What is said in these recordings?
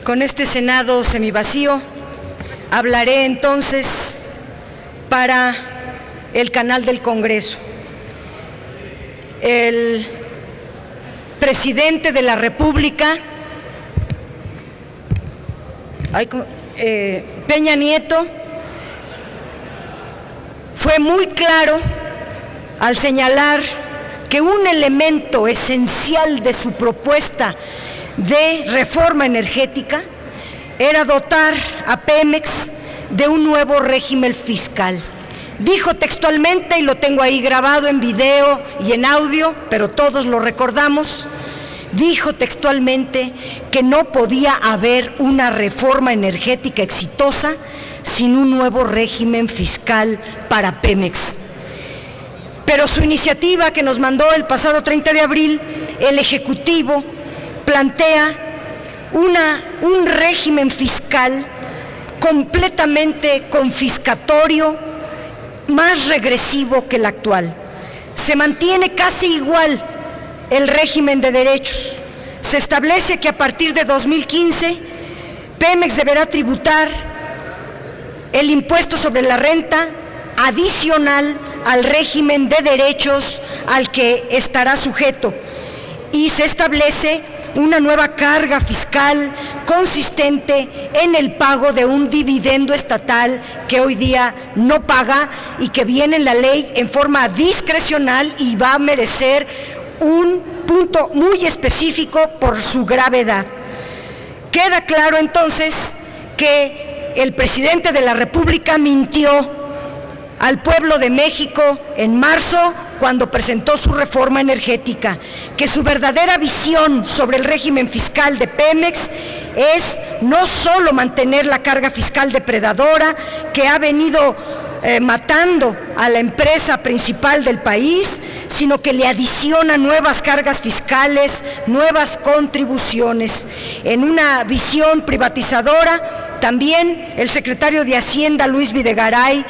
Con este Senado semivacío, hablaré entonces para el canal del Congreso. El presidente de la República, Peña Nieto, fue muy claro al señalar que un elemento esencial de su propuesta de reforma energética era dotar a Pemex de un nuevo régimen fiscal. Dijo textualmente, y lo tengo ahí grabado en video y en audio, pero todos lo recordamos, dijo textualmente que no podía haber una reforma energética exitosa sin un nuevo régimen fiscal para Pemex. Pero su iniciativa que nos mandó el pasado 30 de abril, el Ejecutivo plantea un régimen fiscal completamente confiscatorio, más regresivo que el actual. Se mantiene casi igual el régimen de derechos. Se establece que a partir de 2015, Pemex deberá tributar el impuesto sobre la renta adicional al régimen de derechos al que estará sujeto, y se establece una nueva carga fiscal consistente en el pago de un dividendo estatal que hoy día no paga y que viene en la ley en forma discrecional y va a merecer un punto muy específico por su gravedad. Queda claro entonces que el presidente de la República mintió al pueblo de México en marzo cuando presentó su reforma energética, que su verdadera visión sobre el régimen fiscal de Pemex es no solo mantener la carga fiscal depredadora que ha venido matando a la empresa principal del país, sino que le adiciona nuevas cargas fiscales, nuevas contribuciones. En una visión privatizadora, también el secretario de Hacienda, Luis Videgaray,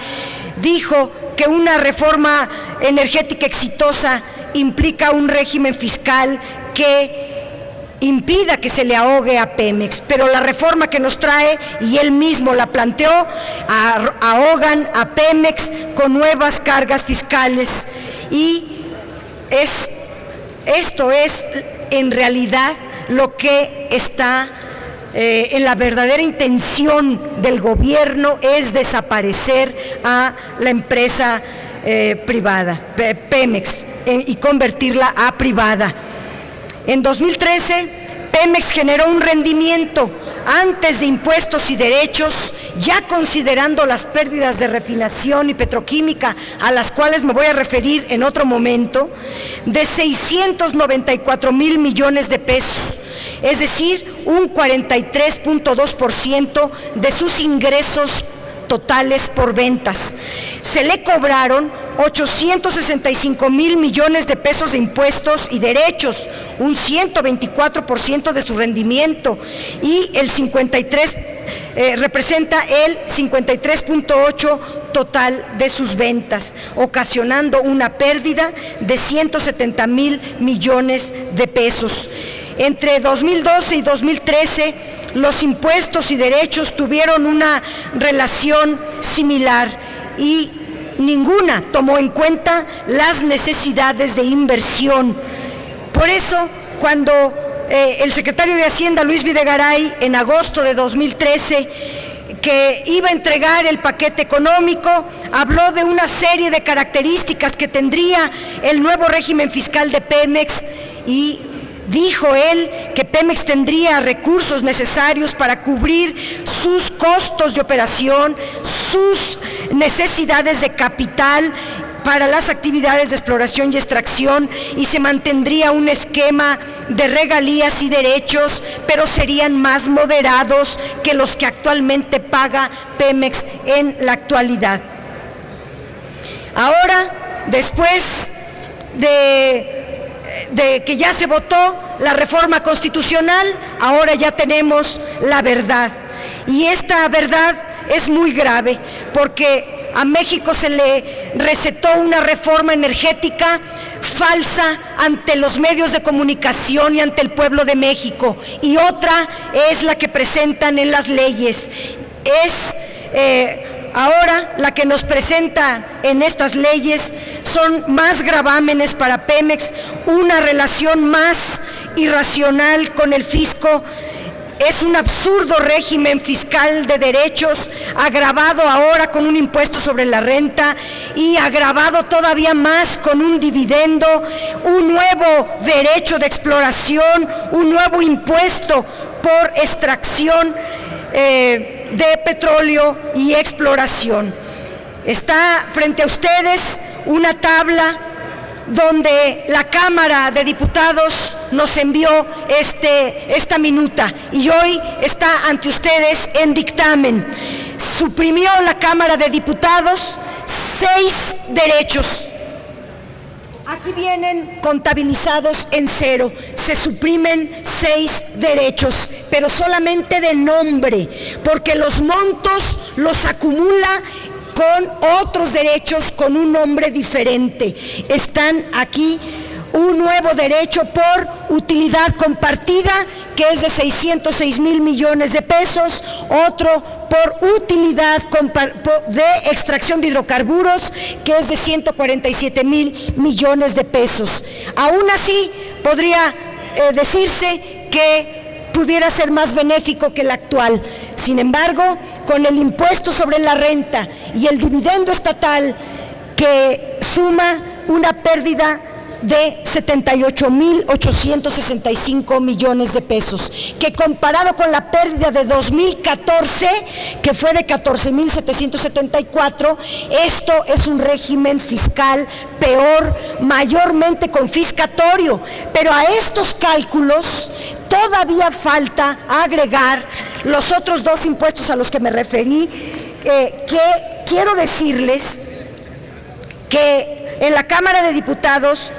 dijo que una reforma energética exitosa implica un régimen fiscal que impida que se le ahogue a Pemex, pero la reforma que nos trae, y él mismo la planteó, ahogan a Pemex con nuevas cargas fiscales, y esto es en realidad lo que está en la verdadera intención del gobierno, es desaparecer a la empresa privada, Pemex, y convertirla a privada. En 2013, Pemex generó un rendimiento antes de impuestos y derechos, ya considerando las pérdidas de refinación y petroquímica, a las cuales me voy a referir en otro momento, de 694 mil millones de pesos, es decir, un 43.2% de sus ingresos totales por ventas. Se le cobraron 865 mil millones de pesos de impuestos y derechos, un 124% de su rendimiento, y el 53 representa el 53.8% total de sus ventas, ocasionando una pérdida de 170 mil millones de pesos. Entre 2012 y 2013, los impuestos y derechos tuvieron una relación similar y ninguna tomó en cuenta las necesidades de inversión. Por eso, cuando el secretario de Hacienda, Luis Videgaray, en agosto de 2013, que iba a entregar el paquete económico, habló de una serie de características que tendría el nuevo régimen fiscal de Pemex, y dijo él que Pemex tendría recursos necesarios para cubrir sus costos de operación, sus necesidades de capital para las actividades de exploración y extracción, y se mantendría un esquema de regalías y derechos, pero serían más moderados que los que actualmente paga Pemex en la actualidad. Ahora, después de que ya se votó la reforma constitucional, ahora ya tenemos la verdad. Y esta verdad es muy grave, porque a México se le recetó una reforma energética falsa ante los medios de comunicación y ante el pueblo de México, y otra es la que presentan en las leyes. Ahora la que nos presenta en estas leyes son más gravámenes para Pemex, una relación más irracional con el fisco. Es un absurdo régimen fiscal de derechos, agravado ahora con un impuesto sobre la renta y agravado todavía más con un dividendo, un nuevo derecho de exploración, un nuevo impuesto por extracción de petróleo y exploración. Está frente a ustedes una tabla donde la Cámara de Diputados nos envió esta minuta y hoy está ante ustedes en dictamen. Suprimió la Cámara de Diputados 6 derechos. Aquí vienen contabilizados en 0, se suprimen 6 derechos, pero solamente de nombre, porque los montos los acumula con otros derechos con un nombre diferente. Están aquí un nuevo derecho por utilidad compartida, que es de 606,000 millones de pesos, otro por utilidad de extracción de hidrocarburos, que es de 147,000 millones de pesos. Aún así, podría decirse que pudiera ser más benéfico que el actual. Sin embargo, con el impuesto sobre la renta y el dividendo estatal, que suma una pérdida de 78,865 millones de pesos, que comparado con la pérdida de 2014, que fue de 14,774, esto es un régimen fiscal peor, mayormente confiscatorio. Pero a estos cálculos todavía falta agregar los otros 2 impuestos a los que me referí, que quiero decirles que en la Cámara de Diputados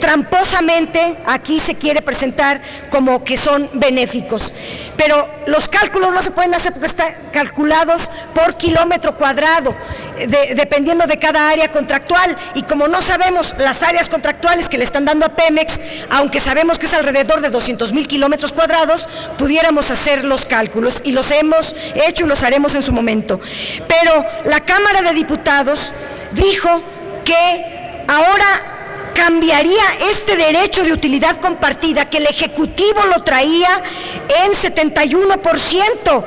tramposamente aquí se quiere presentar como que son benéficos, pero los cálculos no se pueden hacer porque están calculados por kilómetro cuadrado, dependiendo de cada área contractual, y como no sabemos las áreas contractuales que le están dando a Pemex, aunque sabemos que es alrededor de 200,000 kilómetros cuadrados, pudiéramos hacer los cálculos, y los hemos hecho y los haremos en su momento. Pero la Cámara de Diputados dijo que ahora cambiaría este derecho de utilidad compartida, que el Ejecutivo lo traía en 71%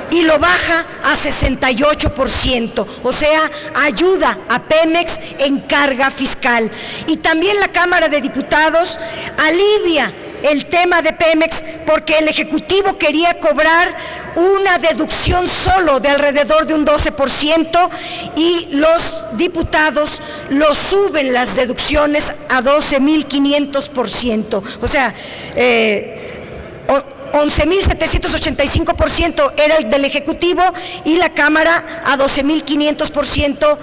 y lo baja a 68%, o sea, ayuda a Pemex en carga fiscal. Y también la Cámara de Diputados alivia el tema de Pemex, porque el Ejecutivo quería cobrar una deducción solo de alrededor de un 12%, y los diputados lo suben las deducciones a 12,500%, o sea, 11,785% era el del Ejecutivo, y la Cámara a 12,500%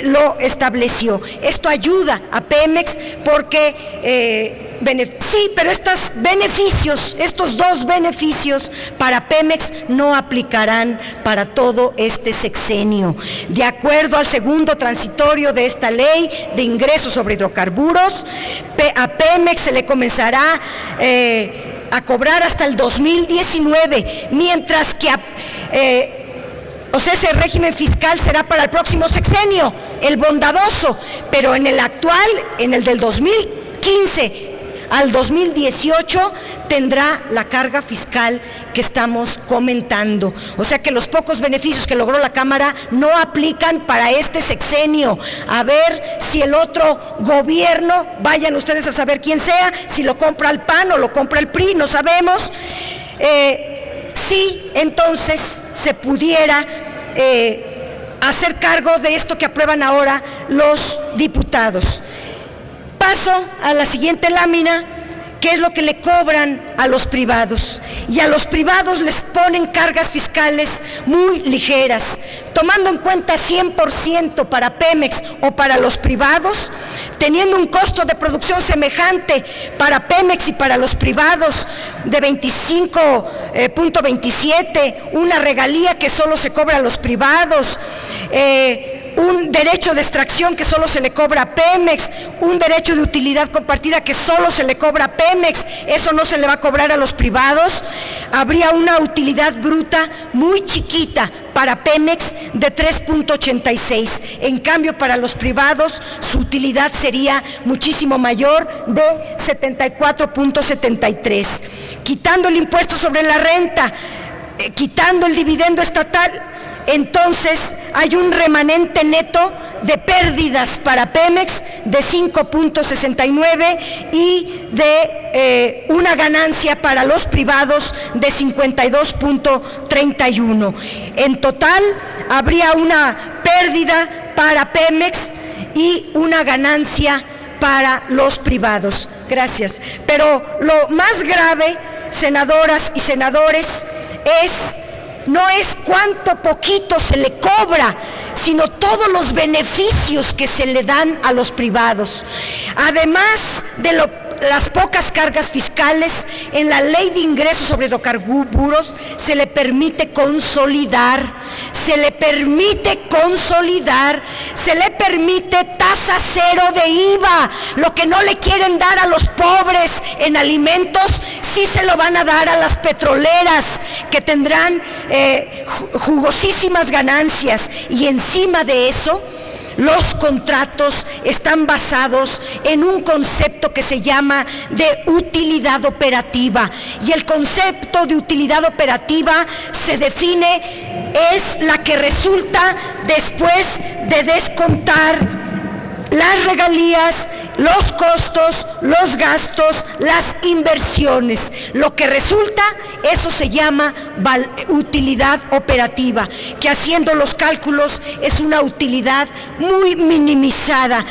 lo estableció. Esto ayuda a Pemex porque sí, pero estos 2 beneficios para Pemex no aplicarán para todo este sexenio. De acuerdo al segundo transitorio de esta ley de ingresos sobre hidrocarburos, a Pemex se le comenzará a cobrar hasta el 2019, mientras que ese régimen fiscal será para el próximo sexenio, el bondadoso, pero en el actual, en el del 2015 al 2018, tendrá la carga fiscal que estamos comentando. O sea que los pocos beneficios que logró la Cámara no aplican para este sexenio. A ver si el otro gobierno, vayan ustedes a saber quién sea, si lo compra el PAN o lo compra el PRI, no sabemos. Sí, entonces se pudiera hacer cargo de esto que aprueban ahora los diputados. Paso a la siguiente lámina, que es lo que le cobran a los privados. Y a los privados les ponen cargas fiscales muy ligeras, tomando en cuenta 100% para Pemex o para los privados, teniendo un costo de producción semejante para Pemex y para los privados de 25,27, una regalía que solo se cobra a los privados, un derecho de extracción que solo se le cobra a Pemex, un derecho de utilidad compartida que solo se le cobra a Pemex, eso no se le va a cobrar a los privados. Habría una utilidad bruta muy chiquita para Pemex de 3.86. En cambio, para los privados, su utilidad sería muchísimo mayor, de 74.73. Quitando el impuesto sobre la renta, quitando el dividendo estatal, entonces hay un remanente neto de pérdidas para Pemex de 5.69 y de una ganancia para los privados de 52.31. En total habría una pérdida para Pemex y una ganancia para los privados. Gracias. Pero lo más grave, senadoras y senadores, no es cuánto poquito se le cobra, sino todos los beneficios que se le dan a los privados. Además de las pocas cargas fiscales, en la Ley de Ingresos sobre Hidrocarburos se le permite consolidar, se le permite tasa cero de IVA. Lo que no le quieren dar a los pobres en alimentos, sí se lo van a dar a las petroleras, que tendrán jugosísimas ganancias. Y encima de eso, los contratos están basados en un concepto que se llama de utilidad operativa. Y el concepto de utilidad operativa se define, es la que resulta después de descontar las regalías, los costos, los gastos, las inversiones. Lo que resulta, eso se llama utilidad operativa, que haciendo los cálculos es una utilidad muy minimizada.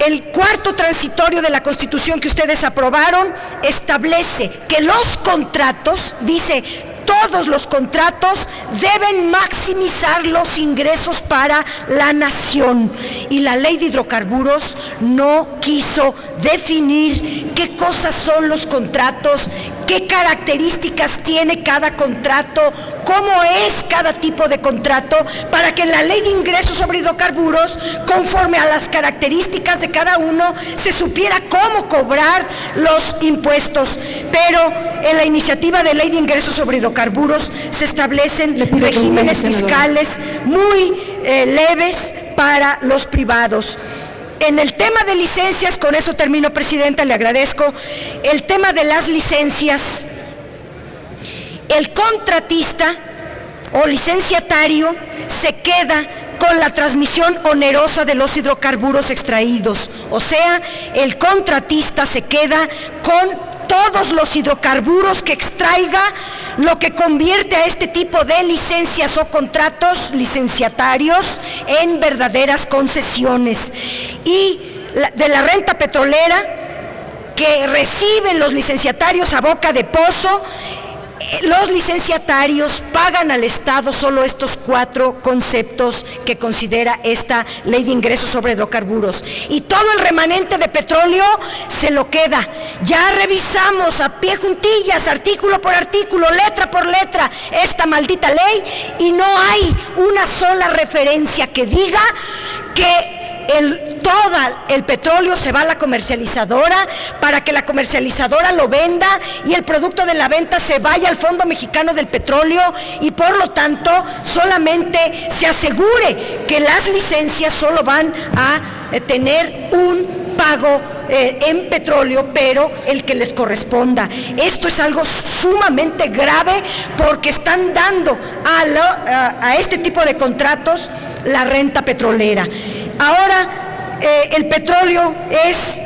El cuarto transitorio de la Constitución que ustedes aprobaron establece que los contratos, dice, todos los contratos deben maximizar los ingresos para la nación. Y la Ley de Hidrocarburos no quiso definir qué cosas son los contratos, qué características tiene cada contrato, cómo es cada tipo de contrato, para que en la Ley de Ingresos sobre Hidrocarburos, conforme a las características de cada uno, se supiera cómo cobrar los impuestos. Pero en la iniciativa de Ley de Ingresos sobre Hidrocarburos se establecen regímenes fiscales muy leves para los privados. En el tema de licencias, con eso termino, Presidenta, le agradezco, el tema de las licencias, el contratista o licenciatario se queda con la transmisión onerosa de los hidrocarburos extraídos. O sea, el contratista se queda con todos los hidrocarburos que extraiga, lo que convierte a este tipo de licencias o contratos licenciatarios en verdaderas concesiones. Y de la renta petrolera que reciben los licenciatarios a boca de pozo, los licenciatarios pagan al Estado solo estos 4 conceptos que considera esta Ley de Ingresos sobre Hidrocarburos. Y todo el remanente de petróleo se lo queda. Ya revisamos a pie juntillas, artículo por artículo, letra por letra, esta maldita ley, y no hay una sola referencia que diga que todo el petróleo se va a la comercializadora para que la comercializadora lo venda y el producto de la venta se vaya al Fondo Mexicano del Petróleo, y por lo tanto solamente se asegure que las licencias solo van a tener un pago en petróleo, pero el que les corresponda. Esto es algo sumamente grave porque están dando a este tipo de contratos la renta petrolera. Ahora, el petróleo es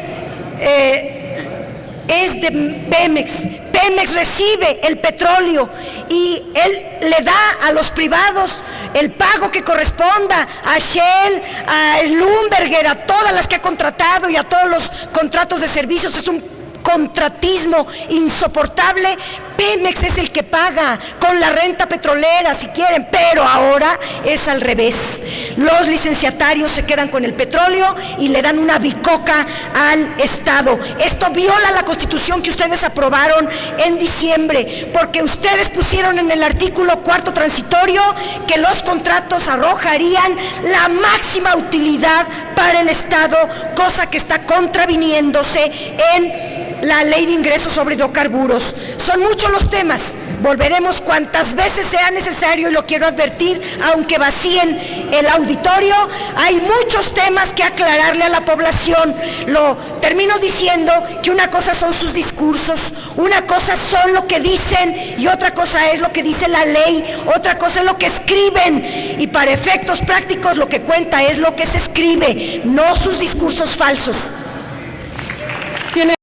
de Pemex. Pemex recibe el petróleo y él le da a los privados el pago que corresponda, a Shell, a Schlumberger, a todas las que ha contratado y a todos los contratos de servicios. Es un contratismo insoportable. Pemex es el que paga con la renta petrolera, si quieren, pero ahora es al revés. Los licenciatarios se quedan con el petróleo y le dan una bicoca al Estado. Esto viola la Constitución que ustedes aprobaron en diciembre, porque ustedes pusieron en el artículo 4º transitorio que los contratos arrojarían la máxima utilidad para el Estado, cosa que está contraviniéndose en la ley de ingresos sobre hidrocarburos. Son muchos los temas, volveremos cuantas veces sea necesario, y lo quiero advertir, aunque vacíen el auditorio, hay muchos temas que aclararle a la población. Lo termino diciendo que una cosa son sus discursos, una cosa son lo que dicen y otra cosa es lo que dice la ley, otra cosa es lo que escriben, y para efectos prácticos lo que cuenta es lo que se escribe, no sus discursos falsos.